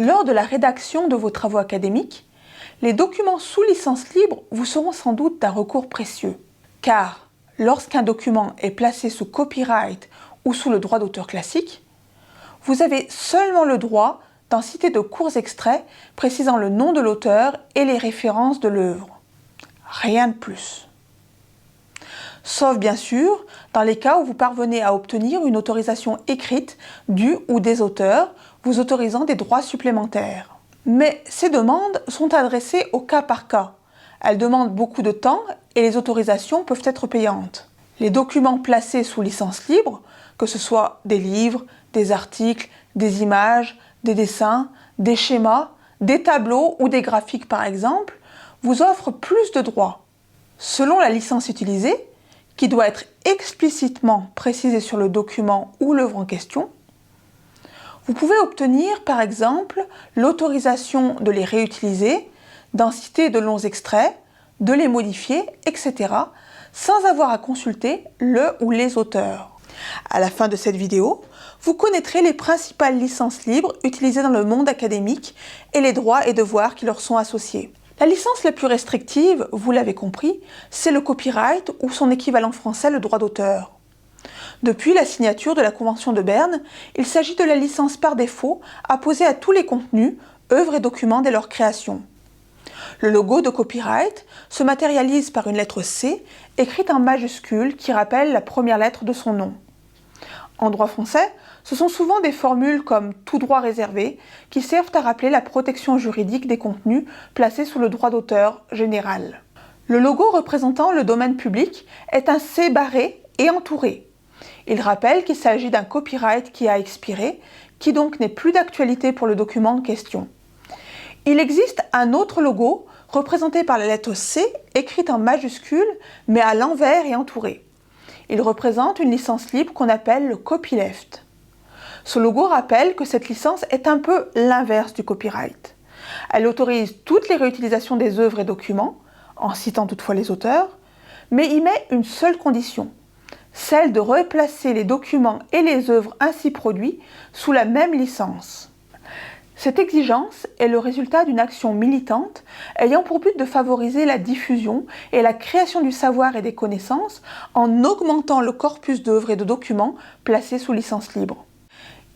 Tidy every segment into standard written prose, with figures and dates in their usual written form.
Lors de la rédaction de vos travaux académiques, les documents sous licence libre vous seront sans doute d'un recours précieux. Car lorsqu'un document est placé sous copyright ou sous le droit d'auteur classique, vous avez seulement le droit d'en citer de courts extraits précisant le nom de l'auteur et les références de l'œuvre. Rien de plus. Sauf bien sûr dans les cas où vous parvenez à obtenir une autorisation écrite du ou des auteurs vous autorisant des droits supplémentaires. Mais ces demandes sont adressées au cas par cas. Elles demandent beaucoup de temps et les autorisations peuvent être payantes. Les documents placés sous licence libre, que ce soit des livres, des articles, des images, des dessins, des schémas, des tableaux ou des graphiques par exemple, vous offrent plus de droits. Selon la licence utilisée, qui doit être explicitement précisée sur le document ou l'œuvre en question, vous pouvez obtenir par exemple l'autorisation de les réutiliser, d'en citer de longs extraits, de les modifier, etc. sans avoir à consulter le ou les auteurs. À la fin de cette vidéo, vous connaîtrez les principales licences libres utilisées dans le monde académique et les droits et devoirs qui leur sont associés. La licence la plus restrictive, vous l'avez compris, c'est le copyright ou son équivalent français, le droit d'auteur. Depuis la signature de la Convention de Berne, il s'agit de la licence par défaut apposée à tous les contenus, œuvres et documents dès leur création. Le logo de copyright se matérialise par une lettre C écrite en majuscule qui rappelle la première lettre de son nom. En droit français, ce sont souvent des formules comme « tout droit réservé » qui servent à rappeler la protection juridique des contenus placés sous le droit d'auteur général. Le logo représentant le domaine public est un C barré et entouré. Il rappelle qu'il s'agit d'un copyright qui a expiré, qui donc n'est plus d'actualité pour le document en question. Il existe un autre logo représenté par la lettre C écrite en majuscule mais à l'envers et entouré. Il représente une licence libre qu'on appelle le copyleft. Ce logo rappelle que cette licence est un peu l'inverse du copyright. Elle autorise toutes les réutilisations des œuvres et documents, en citant toutefois les auteurs, mais y met une seule condition, celle de replacer les documents et les œuvres ainsi produits sous la même licence. Cette exigence est le résultat d'une action militante ayant pour but de favoriser la diffusion et la création du savoir et des connaissances en augmentant le corpus d'œuvres et de documents placés sous licence libre.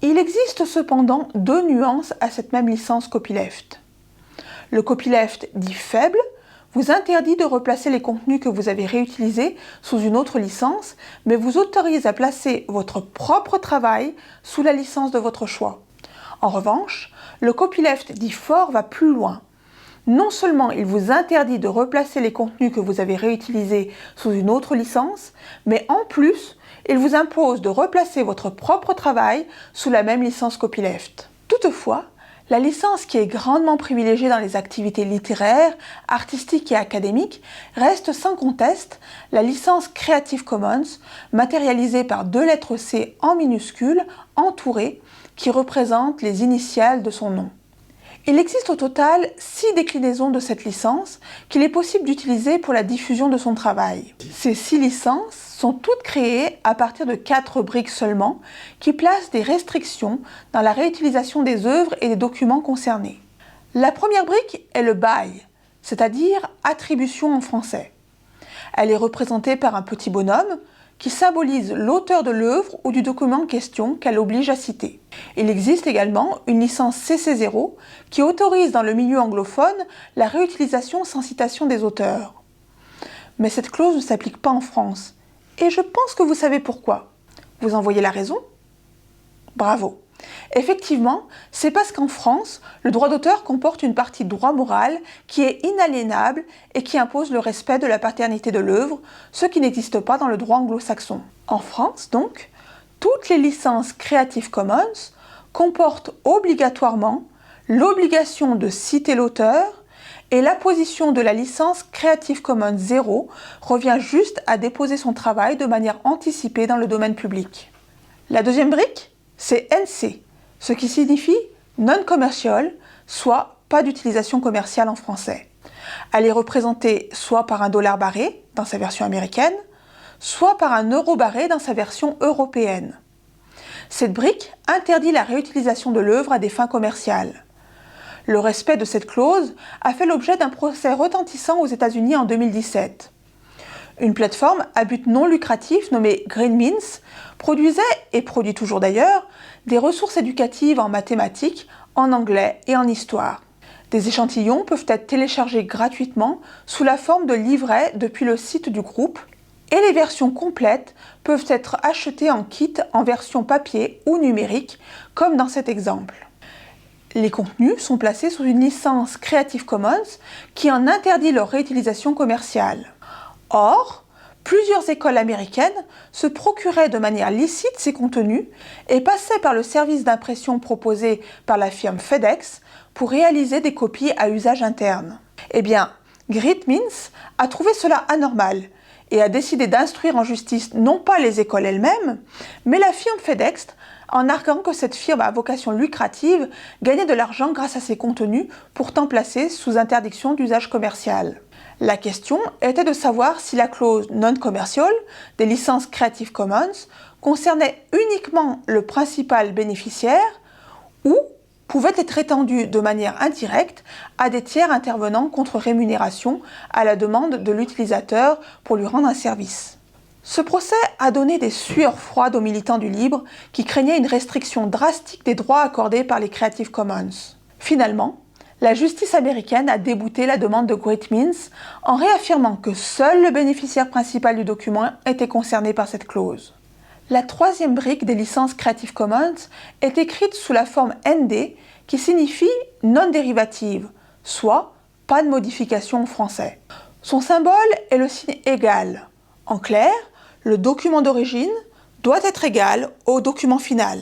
Il existe cependant deux nuances à cette même licence copyleft. Le copyleft dit faible vous interdit de replacer les contenus que vous avez réutilisés sous une autre licence, mais vous autorise à placer votre propre travail sous la licence de votre choix. En revanche, le copyleft dit fort va plus loin. Non seulement il vous interdit de replacer les contenus que vous avez réutilisés sous une autre licence, mais en plus, il vous impose de replacer votre propre travail sous la même licence copyleft. Toutefois, la licence qui est grandement privilégiée dans les activités littéraires, artistiques et académiques reste sans conteste la licence Creative Commons, matérialisée par deux lettres C en minuscules, entourées, qui représentent les initiales de son nom. Il existe au total 6 déclinaisons de cette licence qu'il est possible d'utiliser pour la diffusion de son travail. Ces 6 licences sont toutes créées à partir de 4 briques seulement qui placent des restrictions dans la réutilisation des œuvres et des documents concernés. La première brique est le bail, c'est-à-dire attribution en français. Elle est représentée par un petit bonhomme qui symbolise l'auteur de l'œuvre ou du document en question qu'elle oblige à citer. Il existe également une licence CC0 qui autorise dans le milieu anglophone la réutilisation sans citation des auteurs. Mais cette clause ne s'applique pas en France, et je pense que vous savez pourquoi. Vous en voyez la raison? Bravo! Effectivement, c'est parce qu'en France, le droit d'auteur comporte une partie de droit moral qui est inaliénable et qui impose le respect de la paternité de l'œuvre, ce qui n'existe pas dans le droit anglo-saxon. En France, donc, toutes les licences Creative Commons comportent obligatoirement l'obligation de citer l'auteur et l'apposition de la licence Creative Commons 0 revient juste à déposer son travail de manière anticipée dans le domaine public. La deuxième brique, c'est NC, ce qui signifie non-commercial, soit pas d'utilisation commerciale en français. Elle est représentée soit par un dollar barré dans sa version américaine, soit par un euro barré dans sa version européenne. Cette brique interdit la réutilisation de l'œuvre à des fins commerciales. Le respect de cette clause a fait l'objet d'un procès retentissant aux États-Unis en 2017. Une plateforme à but non lucratif nommée GreenMints produisait, et produit toujours d'ailleurs, des ressources éducatives en mathématiques, en anglais et en histoire. Des échantillons peuvent être téléchargés gratuitement sous la forme de livrets depuis le site du groupe et les versions complètes peuvent être achetées en kit en version papier ou numérique, comme dans cet exemple. Les contenus sont placés sous une licence Creative Commons qui en interdit leur réutilisation commerciale. Or, plusieurs écoles américaines se procuraient de manière licite ces contenus et passaient par le service d'impression proposé par la firme FedEx pour réaliser des copies à usage interne. Eh bien, GreenMints a trouvé cela anormal et a décidé d'instruire en justice non pas les écoles elles-mêmes, mais la firme FedEx, en arguant que cette firme à vocation lucrative gagnait de l'argent grâce à ses contenus pourtant placés sous interdiction d'usage commercial. La question était de savoir si la clause non-commercial des licences Creative Commons concernait uniquement le principal bénéficiaire ou pouvait être étendue de manière indirecte à des tiers intervenant contre rémunération à la demande de l'utilisateur pour lui rendre un service. Ce procès a donné des sueurs froides aux militants du libre qui craignaient une restriction drastique des droits accordés par les Creative Commons. Finalement, la justice américaine a débouté la demande de GreenMints en réaffirmant que seul le bénéficiaire principal du document était concerné par cette clause. La troisième brique des licences Creative Commons est écrite sous la forme ND qui signifie non dérivative, soit pas de modification en français. Son symbole est le signe égal. En clair, le document d'origine doit être égal au document final.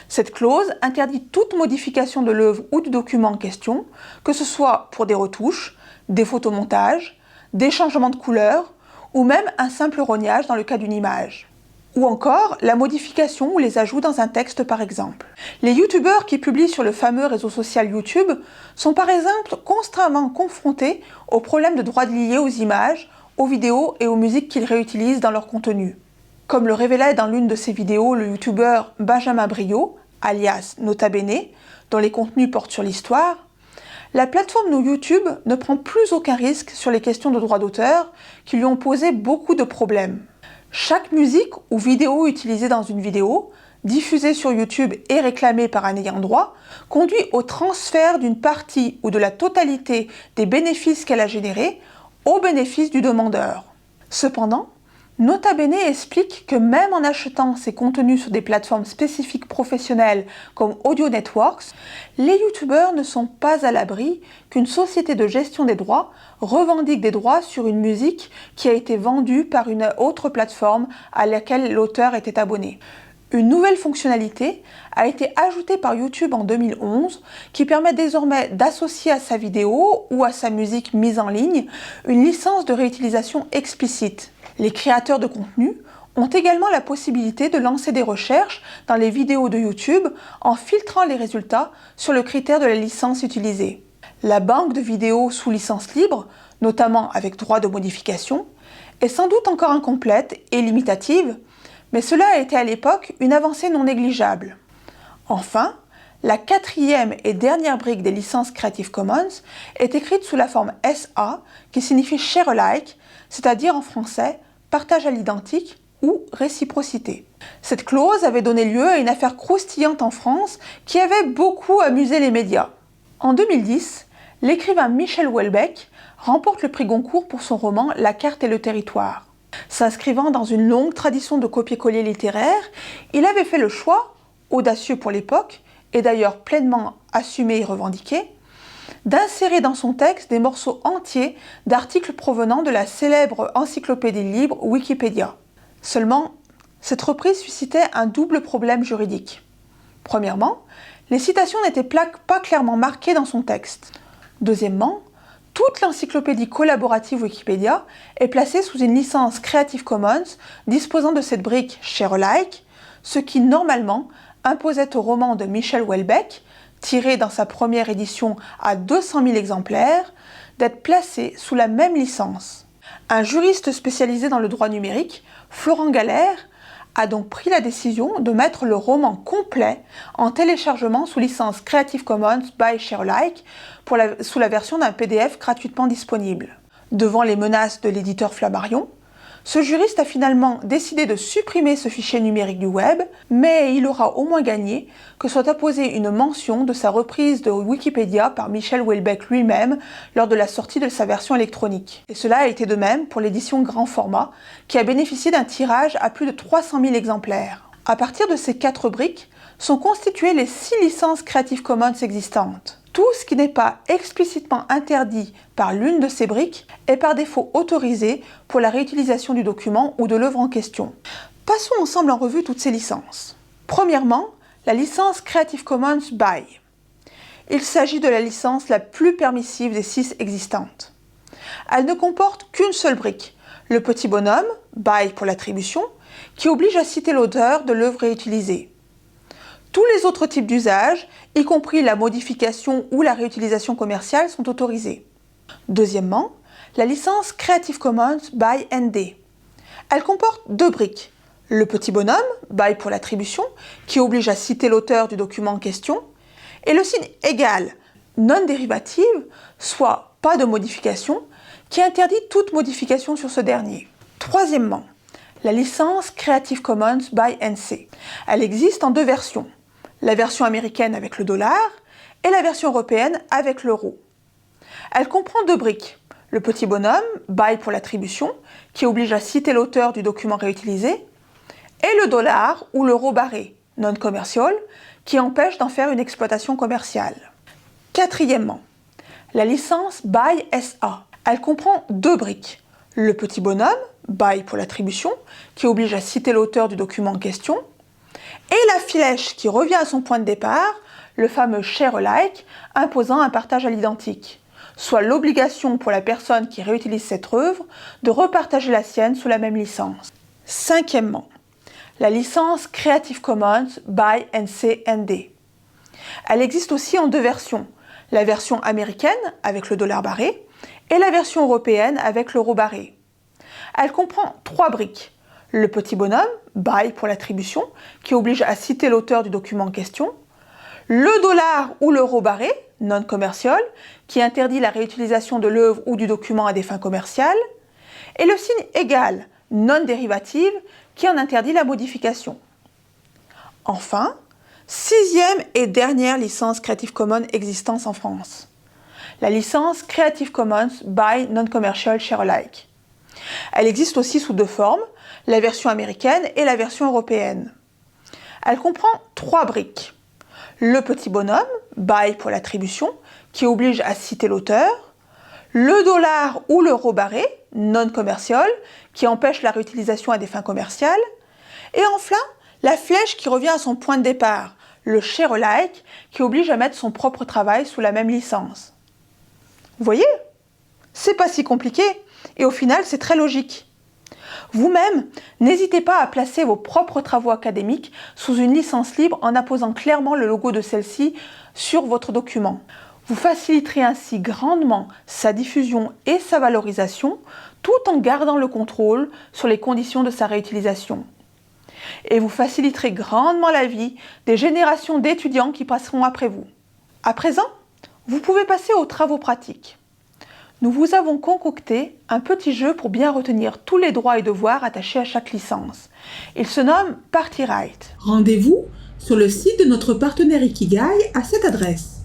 Cette clause interdit toute modification de l'œuvre ou du document en question, que ce soit pour des retouches, des photomontages, des changements de couleur ou même un simple rognage dans le cas d'une image. Ou encore la modification ou les ajouts dans un texte par exemple. Les youtubeurs qui publient sur le fameux réseau social YouTube sont par exemple constamment confrontés aux problèmes de droits liés aux images, aux vidéos et aux musiques qu'ils réutilisent dans leur contenu. Comme le révélait dans l'une de ses vidéos le youtubeur Benjamin Briot, alias Nota Bene, dont les contenus portent sur l'histoire, la plateforme YouTube ne prend plus aucun risque sur les questions de droits d'auteur qui lui ont posé beaucoup de problèmes. Chaque musique ou vidéo utilisée dans une vidéo, diffusée sur YouTube et réclamée par un ayant droit, conduit au transfert d'une partie ou de la totalité des bénéfices qu'elle a générés au bénéfice du demandeur. Cependant, Nota Bene explique que même en achetant ces contenus sur des plateformes spécifiques professionnelles comme Audio Networks, les youtubeurs ne sont pas à l'abri qu'une société de gestion des droits revendique des droits sur une musique qui a été vendue par une autre plateforme à laquelle l'auteur était abonné. Une nouvelle fonctionnalité a été ajoutée par YouTube en 2011 qui permet désormais d'associer à sa vidéo ou à sa musique mise en ligne une licence de réutilisation explicite. Les créateurs de contenu ont également la possibilité de lancer des recherches dans les vidéos de YouTube en filtrant les résultats sur le critère de la licence utilisée. La banque de vidéos sous licence libre, notamment avec droit de modification, est sans doute encore incomplète et limitative, mais cela a été à l'époque une avancée non négligeable. Enfin, la quatrième et dernière brique des licences Creative Commons est écrite sous la forme SA, qui signifie Share Alike, c'est-à-dire en français partage à l'identique ou réciprocité. Cette clause avait donné lieu à une affaire croustillante en France qui avait beaucoup amusé les médias. En 2010, l'écrivain Michel Houellebecq remporte le prix Goncourt pour son roman La carte et le territoire. S'inscrivant dans une longue tradition de copier-coller littéraire, il avait fait le choix, audacieux pour l'époque, et d'ailleurs pleinement assumé et revendiqué, d'insérer dans son texte des morceaux entiers d'articles provenant de la célèbre encyclopédie libre Wikipédia. Seulement, cette reprise suscitait un double problème juridique. Premièrement, les citations n'étaient pas clairement marquées dans son texte. Deuxièmement, toute l'encyclopédie collaborative Wikipédia est placée sous une licence Creative Commons disposant de cette brique Share Alike, ce qui normalement imposait au roman de Michel Houellebecq, tiré dans sa première édition à 200 000 exemplaires, d'être placé sous la même licence. Un juriste spécialisé dans le droit numérique, Florent Galère, a donc pris la décision de mettre le roman complet en téléchargement sous licence Creative Commons by Sharealike sous la version d'un PDF gratuitement disponible. Devant les menaces de l'éditeur Flammarion, ce juriste a finalement décidé de supprimer ce fichier numérique du web, mais il aura au moins gagné que soit apposée une mention de sa reprise de Wikipédia par Michel Houellebecq lui-même lors de la sortie de sa version électronique. Et cela a été de même pour l'édition grand format, qui a bénéficié d'un tirage à plus de 300 000 exemplaires. À partir de ces 4 briques, sont constituées les 6 licences Creative Commons existantes. Tout ce qui n'est pas explicitement interdit par l'une de ces briques est par défaut autorisé pour la réutilisation du document ou de l'œuvre en question. Passons ensemble en revue toutes ces licences. Premièrement, la licence Creative Commons by. Il s'agit de la licence la plus permissive des 6 existantes. Elle ne comporte qu'une seule brique, le petit bonhomme, by pour l'attribution, qui oblige à citer l'auteur de l'œuvre réutilisée. Tous les autres types d'usages, y compris la modification ou la réutilisation commerciale, sont autorisés. Deuxièmement, la licence Creative Commons by ND. Elle comporte 2 briques. Le petit bonhomme, by pour l'attribution, qui oblige à citer l'auteur du document en question, et le signe égal, non dérivative, soit pas de modification, qui interdit toute modification sur ce dernier. Troisièmement, la licence Creative Commons by NC. Elle existe en 2 versions. La version américaine avec le dollar et la version européenne avec l'euro. Elle comprend 2 briques. Le petit bonhomme, by pour l'attribution, qui oblige à citer l'auteur du document réutilisé, et le dollar ou l'euro barré, non commercial, qui empêche d'en faire une exploitation commerciale. Quatrièmement, la licence by SA. Elle comprend 2 briques. Le petit bonhomme, by pour l'attribution, qui oblige à citer l'auteur du document en question, et la flèche qui revient à son point de départ, le fameux Sharealike, imposant un partage à l'identique, soit l'obligation pour la personne qui réutilise cette œuvre de repartager la sienne sous la même licence. Cinquièmement, la licence Creative Commons by NC/ND. Elle existe aussi en 2 versions, la version américaine avec le dollar barré et la version européenne avec l'euro barré. Elle comprend 3 briques. Le petit bonhomme, by pour l'attribution, qui oblige à citer l'auteur du document en question, le dollar ou l'euro barré, non commercial, qui interdit la réutilisation de l'œuvre ou du document à des fins commerciales, et le signe égal, non dérivative, qui en interdit la modification. Enfin, 6e et dernière licence Creative Commons existante en France, la licence Creative Commons by Non-Commercial Sharealike. Elle existe aussi sous 2 formes, la version américaine et la version européenne. Elle comprend 3 briques. Le petit bonhomme, by pour l'attribution, qui oblige à citer l'auteur, le dollar ou l'euro barré, non commercial, qui empêche la réutilisation à des fins commerciales, et enfin, la flèche qui revient à son point de départ, le Sharealike, qui oblige à mettre son propre travail sous la même licence. Vous voyez ? C'est pas si compliqué, et au final, c'est très logique. Vous-même, n'hésitez pas à placer vos propres travaux académiques sous une licence libre en apposant clairement le logo de celle-ci sur votre document. Vous faciliterez ainsi grandement sa diffusion et sa valorisation tout en gardant le contrôle sur les conditions de sa réutilisation. Et vous faciliterez grandement la vie des générations d'étudiants qui passeront après vous. À présent, vous pouvez passer aux travaux pratiques. Nous vous avons concocté un petit jeu pour bien retenir tous les droits et devoirs attachés à chaque licence. Il se nomme PartyRight. Rendez-vous sur le site de notre partenaire Ikigai à cette adresse: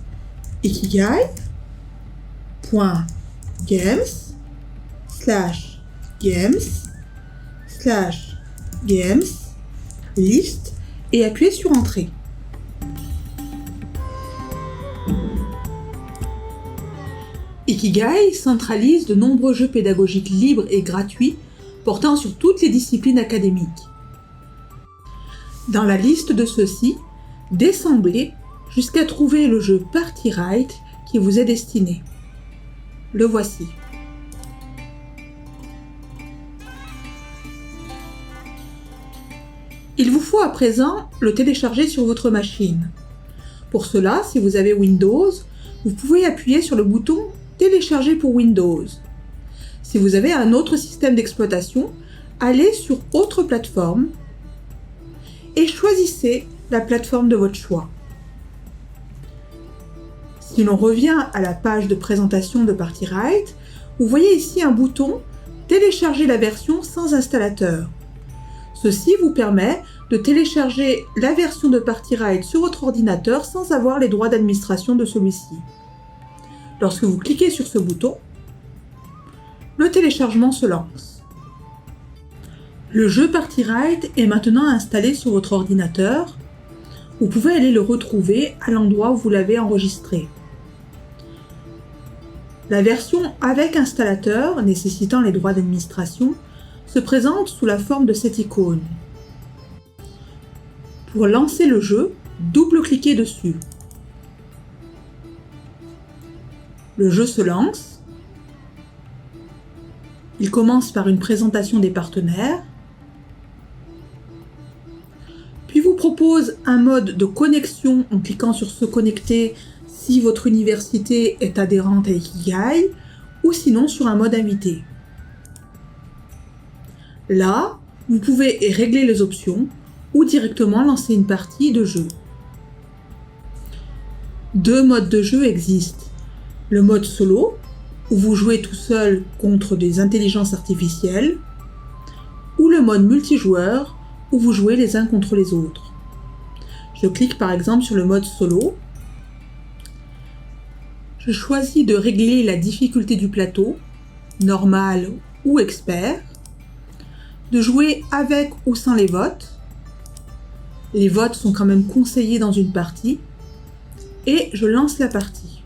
ikigai.games/games/list et appuyez sur Entrée. Ikigai centralise de nombreux jeux pédagogiques libres et gratuits portant sur toutes les disciplines académiques. Dans la liste de ceux-ci, descendez jusqu'à trouver le jeu PartyRight qui vous est destiné. Le voici. Il vous faut à présent le télécharger sur votre machine. Pour cela, si vous avez Windows, vous pouvez appuyer sur le bouton Télécharger pour Windows. Si vous avez un autre système d'exploitation, allez sur Autre plateforme et choisissez la plateforme de votre choix. Si l'on revient à la page de présentation de PartyWrite, vous voyez ici un bouton « Télécharger la version sans installateur ». Ceci vous permet de télécharger la version de PartyWrite sur votre ordinateur sans avoir les droits d'administration de celui-ci. Lorsque vous cliquez sur ce bouton, le téléchargement se lance. Le jeu PartyWrite est maintenant installé sur votre ordinateur. Vous pouvez aller le retrouver à l'endroit où vous l'avez enregistré. La version avec installateur, nécessitant les droits d'administration, se présente sous la forme de cette icône. Pour lancer le jeu, double-cliquez dessus. Le jeu se lance. Il commence par une présentation des partenaires, puis vous propose un mode de connexion en cliquant sur se connecter si votre université est adhérente à Ikigai, ou sinon sur un mode invité. Là, vous pouvez régler les options ou directement lancer une partie de jeu. Deux modes de jeu existent. Le mode solo, où vous jouez tout seul contre des intelligences artificielles, ou le mode multijoueur, où vous jouez les uns contre les autres. Je clique par exemple sur le mode solo. Je choisis de régler la difficulté du plateau, normal ou expert, de jouer avec ou sans les votes. Les votes sont quand même conseillés dans une partie, et je lance la partie.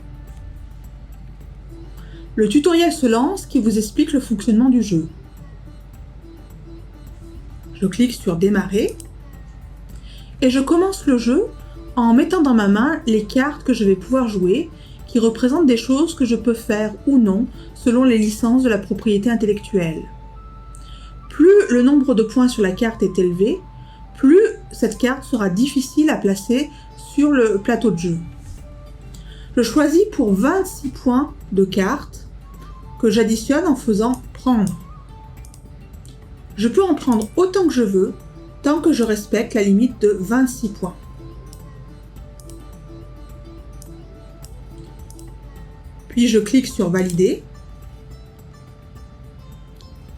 Le tutoriel se lance qui vous explique le fonctionnement du jeu. Je clique sur démarrer et je commence le jeu en mettant dans ma main les cartes que je vais pouvoir jouer qui représentent des choses que je peux faire ou non selon les licences de la propriété intellectuelle. Plus le nombre de points sur la carte est élevé, plus cette carte sera difficile à placer sur le plateau de jeu. Je choisis pour 26 points de cartes que j'additionne en faisant prendre. Je peux en prendre autant que je veux, tant que je respecte la limite de 26 points. Puis je clique sur valider.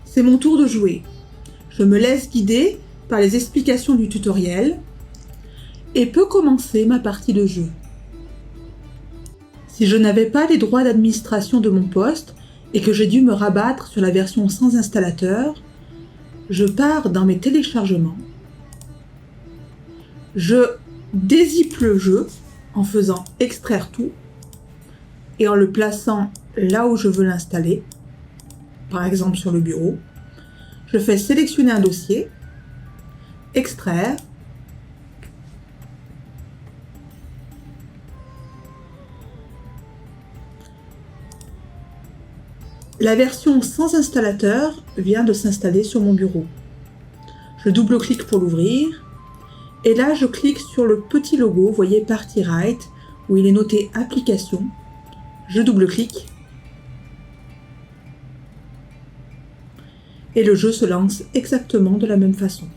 C'est mon tour de jouer. Je me laisse guider par les explications du tutoriel et peux commencer ma partie de jeu. Si je n'avais pas les droits d'administration de mon poste et que j'ai dû me rabattre sur la version sans installateur, je pars dans mes téléchargements. Je dézippe le jeu en faisant extraire tout et en le plaçant là où je veux l'installer, par exemple sur le bureau. Je fais sélectionner un dossier, extraire, la version sans installateur vient de s'installer sur mon bureau. Je double-clique pour l'ouvrir et là je clique sur le petit logo, vous voyez PartyWrite, où il est noté application. Je double-clique et le jeu se lance exactement de la même façon.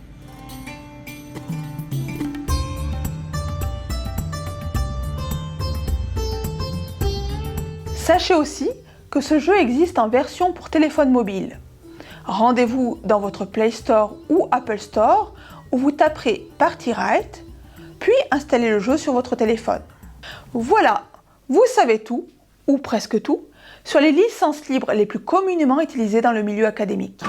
Sachez aussi que ce jeu existe en version pour téléphone mobile. Rendez-vous dans votre Play Store ou Apple Store où vous taperez PartyWrite, puis installez le jeu sur votre téléphone. Voilà, vous savez tout, ou presque tout, sur les licences libres les plus communément utilisées dans le milieu académique.